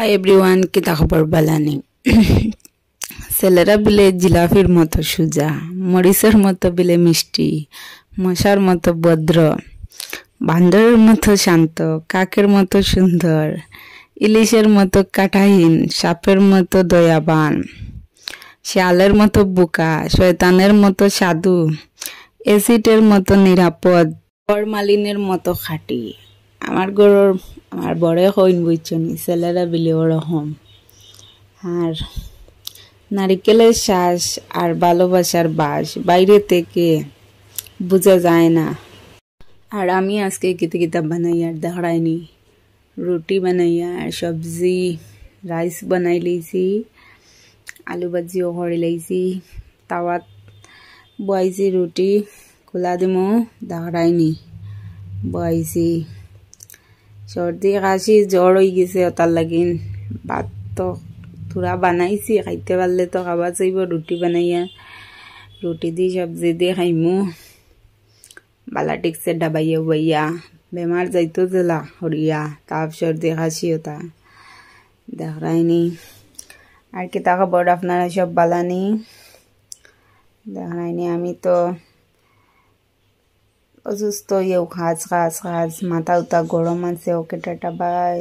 Hi everyone, কি খবর? বালানি ছেলেরা বিলে জিলাফির মতো সুজা, মরিচের মতো বিলে মিষ্টি, মশার মতো ভদ্র, বান্দরের মতো শান্ত, কাকের মতো সুন্দর, ইলিশের মতো কাঁটাহীন, সাপের মতো দয়াবান, শিয়ালের মতো বোকা, শয়তানের মতো সাধু, এসিডের মতো নিরাপদ, ফরমালিনের মতো খাঁটি। আমার বড় হইন বুঝছনি, ছেলেরা বিলে ওরকম। আর নারিকেলের শ্বাস আর ভালোবাসার বাস বাইরে থেকে বোঝা যায় না। আর আমি আজকে কিতা বানাইয়া দেখাইনি, রুটি বানাইয়া আর সবজি রাইস বানাই লইছি, আলু ভাজিও করে লইছি, তাওয়াত বয়াইছি, রুটি খোলা দিমো দেখাইনি বয়াইছি। সর্দি কাশি জ্বর হয়ে গেছে, ওটার লাগিন ভাত তো থোড়া বানাইছি, খাইতে পারলে তো খাওয়া চাইব। রুটি বানাইয়া রুটি দি সবজি দিয়ে খাইমু। বালা টিকছে ডাবাইয়া বইয়া, বেমার যাইতো জেলা হরিয়া, তাপ সর্দি কাশি ওটা দেখাইনি। আর কি তা খবর আপনারা সব বালানি? দেখাইনি, আমি তো অসুস্থ, খাজ মাথা উতা গরম আছে। Okay tata, by.